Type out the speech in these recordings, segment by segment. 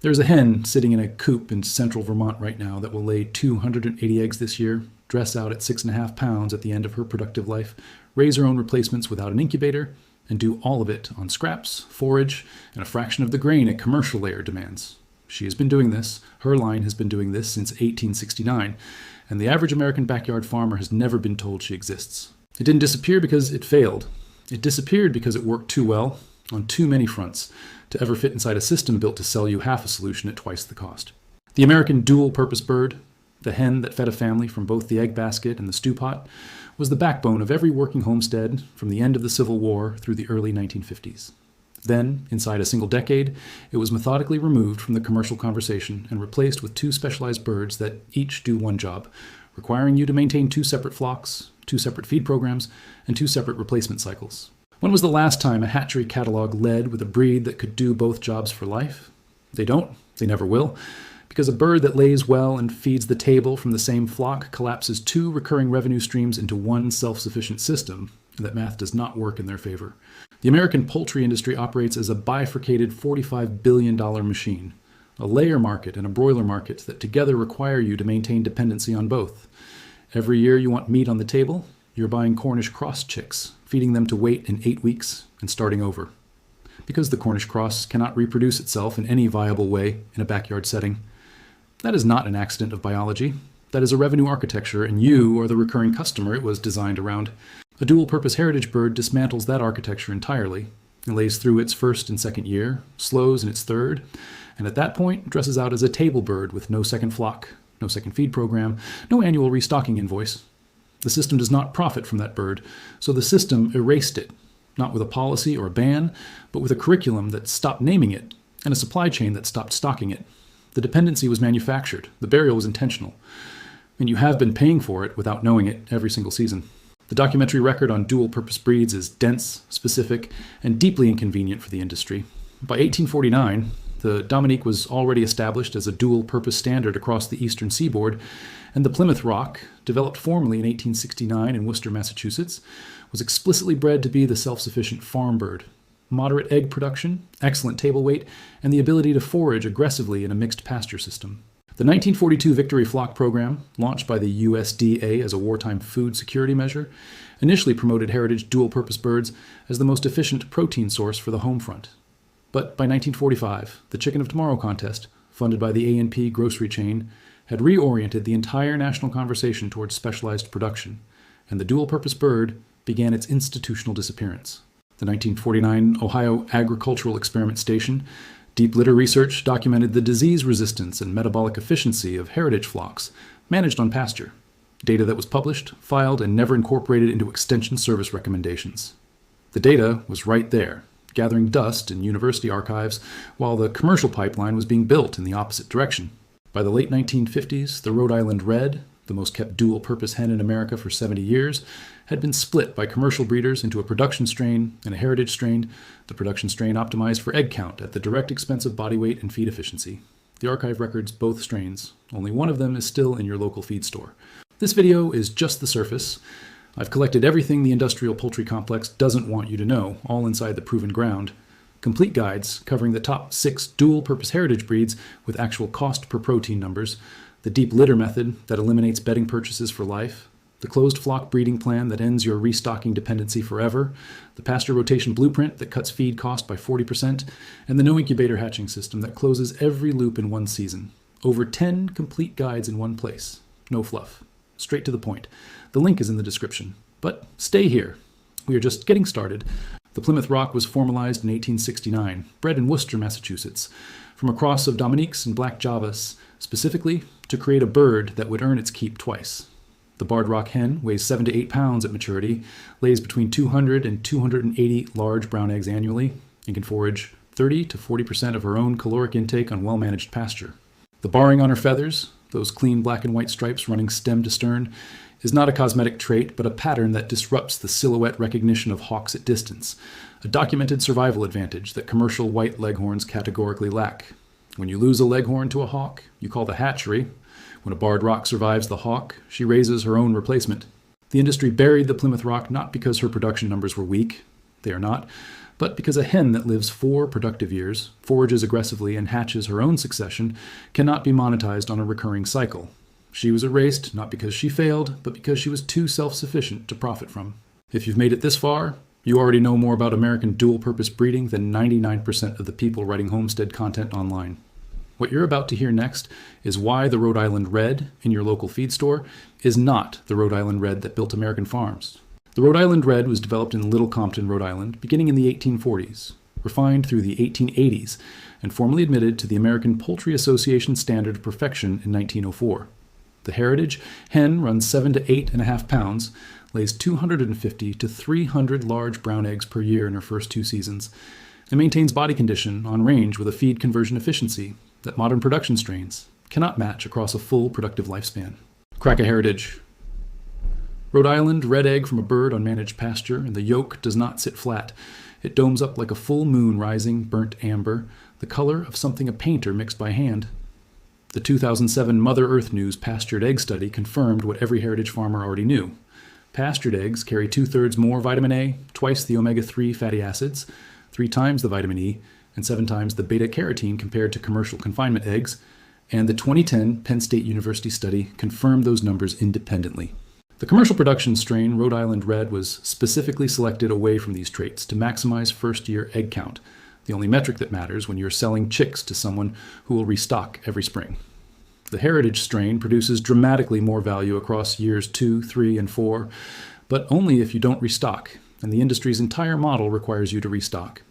There's a hen sitting in a coop in central Vermont right now that will lay 280 eggs this year, dress out at 6.5 pounds at the end of her productive life, raise her own replacements without an incubator, and do all of it on scraps, forage, and a fraction of the grain a commercial layer demands. She has been doing this, her line has been doing this since 1869, and the average American backyard farmer has never been told she exists. It didn't disappear because it failed. It disappeared because it worked too well, on too many fronts, to ever fit inside a system built to sell you half a solution at twice the cost. The American dual-purpose bird, the hen that fed a family from both the egg basket and the stew pot, was the backbone of every working homestead from the end of the Civil War through the early 1950s. Then, inside a single decade, it was methodically removed from the commercial conversation and replaced with two specialized birds that each do one job, requiring you to maintain two separate flocks, two separate feed programs, and two separate replacement cycles. When was the last time a hatchery catalog led with a breed that could do both jobs for life? They don't. They never will. Because a bird that lays well and feeds the table from the same flock collapses two recurring revenue streams into one self-sufficient system, and that math does not work in their favor. The American poultry industry operates as a bifurcated $45 billion machine, a layer market and a broiler market that together require you to maintain dependency on both. Every year you want meat on the table, you're buying Cornish cross chicks, feeding them to weight in 8 weeks, and starting over. Because the Cornish cross cannot reproduce itself in any viable way in a backyard setting. That is not an accident of biology. That is a revenue architecture, and you are the recurring customer it was designed around. A dual-purpose heritage bird dismantles that architecture entirely, and lays through its first and second year, slows in its third, and at that point dresses out as a table bird with no second flock, no second feed program, no annual restocking invoice. The system does not profit from that bird, so the system erased it, not with a policy or a ban, but with a curriculum that stopped naming it, and a supply chain that stopped stocking it. The dependency was manufactured, the burial was intentional, and you have been paying for it without knowing it every single season. The documentary record on dual-purpose breeds is dense, specific, and deeply inconvenient for the industry. By 1849, the Dominique was already established as a dual-purpose standard across the eastern seaboard, and the Plymouth Rock, developed formally in 1869 in Worcester, Massachusetts, was explicitly bred to be the self-sufficient farm bird. Moderate egg production, excellent table weight, and the ability to forage aggressively in a mixed pasture system. The 1942 Victory Flock Program, launched by the USDA as a wartime food security measure, initially promoted heritage dual-purpose birds as the most efficient protein source for the home front. But by 1945, the Chicken of Tomorrow contest, funded by the A&P grocery chain, had reoriented the entire national conversation towards specialized production, and the dual-purpose bird began its institutional disappearance. The 1949 Ohio Agricultural Experiment Station deep litter research documented the disease resistance and metabolic efficiency of heritage flocks managed on pasture, data that was published, filed, and never incorporated into extension service recommendations. The data was right there, gathering dust in university archives while the commercial pipeline was being built in the opposite direction. By the late 1950s, the Rhode Island Red, the most kept dual-purpose hen in America for 70 years, had been split by commercial breeders into a production strain and a heritage strain, the production strain optimized for egg count at the direct expense of body weight and feed efficiency. The archive records both strains. Only one of them is still in your local feed store. This video is just the surface. I've collected everything the industrial poultry complex doesn't want you to know, all inside the proven ground. Complete guides covering the top 6 dual-purpose heritage breeds with actual cost per protein numbers, the deep litter method that eliminates bedding purchases for life, the closed flock breeding plan that ends your restocking dependency forever, the pasture rotation blueprint that cuts feed cost by 40%, and the no incubator hatching system that closes every loop in one season. Over 10 complete guides in one place. No fluff. Straight to the point. The link is in the description. But stay here. We are just getting started. The Plymouth Rock was formalized in 1869, bred in Worcester, Massachusetts, from a cross of Dominiques and Black Javas, specifically to create a bird that would earn its keep twice. The barred rock hen weighs 7 to 8 pounds at maturity, lays between 200 and 280 large brown eggs annually, and can forage 30 to 40% of her own caloric intake on well-managed pasture. The barring on her feathers, those clean black and white stripes running stem to stern, is not a cosmetic trait, but a pattern that disrupts the silhouette recognition of hawks at distance, a documented survival advantage that commercial white leghorns categorically lack. When you lose a leghorn to a hawk, you call the hatchery. When a barred rock survives the hawk, she raises her own replacement. The industry buried the Plymouth Rock not because her production numbers were weak. They are not. But because a hen that lives 4 productive years, forages aggressively, and hatches her own succession cannot be monetized on a recurring cycle. She was erased not because she failed, but because she was too self-sufficient to profit from. If you've made it this far, you already know more about American dual-purpose breeding than 99% of the people writing homestead content online. What you're about to hear next is why the Rhode Island Red in your local feed store is not the Rhode Island Red that built American farms. The Rhode Island Red was developed in Little Compton, Rhode Island, beginning in the 1840s, refined through the 1880s, and formally admitted to the American Poultry Association Standard of Perfection in 1904. The Heritage hen runs 7 to 8.5 pounds, lays 250 to 300 large brown eggs per year in her first 2 seasons, and maintains body condition on range with a feed conversion efficiency that modern production strains cannot match across a full productive lifespan. Crack a Heritage. Rhode Island red egg from a bird on managed pasture, and the yolk does not sit flat. It domes up like a full moon rising, burnt amber, the color of something a painter mixed by hand. The 2007 Mother Earth News pastured egg study confirmed what every heritage farmer already knew. Pastured eggs carry 2/3 more vitamin A, twice the omega-3 fatty acids, 3 times the vitamin E, and 7 times the beta-carotene compared to commercial confinement eggs, and the 2010 Penn State University study confirmed those numbers independently. The commercial production strain Rhode Island Red was specifically selected away from these traits to maximize first-year egg count, the only metric that matters when you're selling chicks to someone who will restock every spring. The Heritage strain produces dramatically more value across years 2, 3, and 4, but only if you don't restock, and the industry's entire model requires you to restock.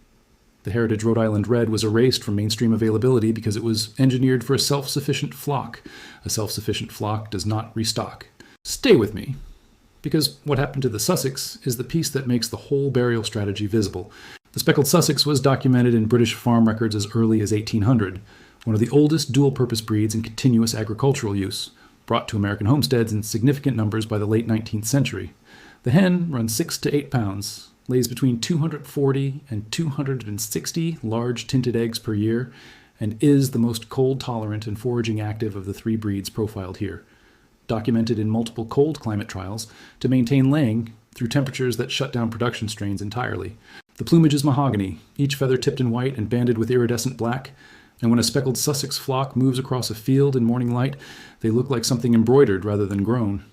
The Heritage Rhode Island Red was erased from mainstream availability because it was engineered for a self-sufficient flock. A self-sufficient flock does not restock. Stay with me, because what happened to the Sussex is the piece that makes the whole burial strategy visible. The Speckled Sussex was documented in British farm records as early as 1800, one of the oldest dual-purpose breeds in continuous agricultural use, brought to American homesteads in significant numbers by the late 19th century. The hen runs 6 to 8 pounds, lays between 240 and 260 large tinted eggs per year, and is the most cold-tolerant and foraging active of the 3 breeds profiled here, documented in multiple cold climate trials to maintain laying through temperatures that shut down production strains entirely. The plumage is mahogany, each feather tipped in white and banded with iridescent black, and when a speckled Sussex flock moves across a field in morning light, they look like something embroidered rather than grown.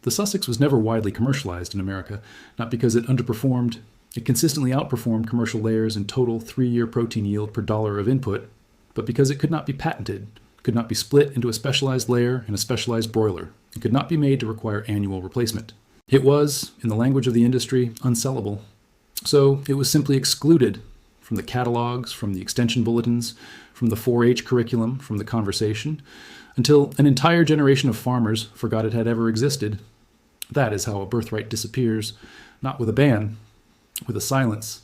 The Sussex was never widely commercialized in America, not because it underperformed. It consistently outperformed commercial layers in total 3-year protein yield per dollar of input, but because it could not be patented, could not be split into a specialized layer and a specialized broiler, and could not be made to require annual replacement. It was, in the language of the industry, unsellable. So it was simply excluded from the catalogs, from the extension bulletins, from the forage curriculum, from the conversation, until an entire generation of farmers forgot it had ever existed. That is how a birthright disappears, not with a ban, with a silence.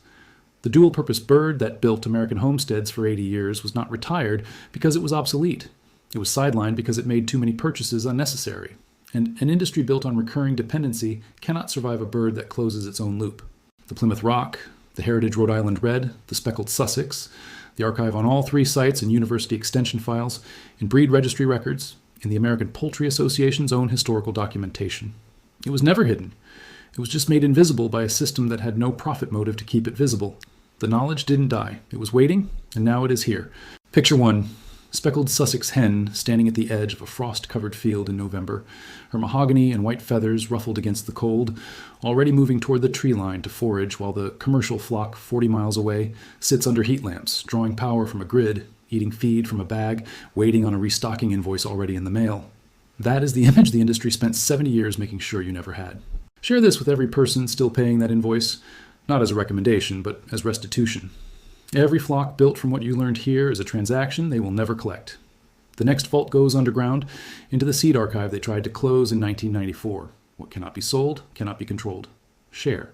The dual-purpose bird that built American homesteads for 80 years was not retired because it was obsolete. It was sidelined because it made too many purchases unnecessary. And an industry built on recurring dependency cannot survive a bird that closes its own loop. The Plymouth Rock, the Heritage Rhode Island Red, the Speckled Sussex, the archive on all 3 sites in university extension files, in breed registry records, in the American Poultry Association's own historical documentation. It was never hidden. It was just made invisible by a system that had no profit motive to keep it visible. The knowledge didn't die. It was waiting, and now it is here. Picture 1. Speckled Sussex hen standing at the edge of a frost-covered field in November, her mahogany and white feathers ruffled against the cold, already moving toward the tree line to forage while the commercial flock 40 miles away sits under heat lamps, drawing power from a grid, eating feed from a bag, waiting on a restocking invoice already in the mail. That is the image the industry spent 70 years making sure you never had. Share this with every person still paying that invoice, not as a recommendation, but as restitution. Every flock built from what you learned here is a transaction they will never collect. The next vault goes underground into the seed archive they tried to close in 1994. What cannot be sold cannot be controlled. Share.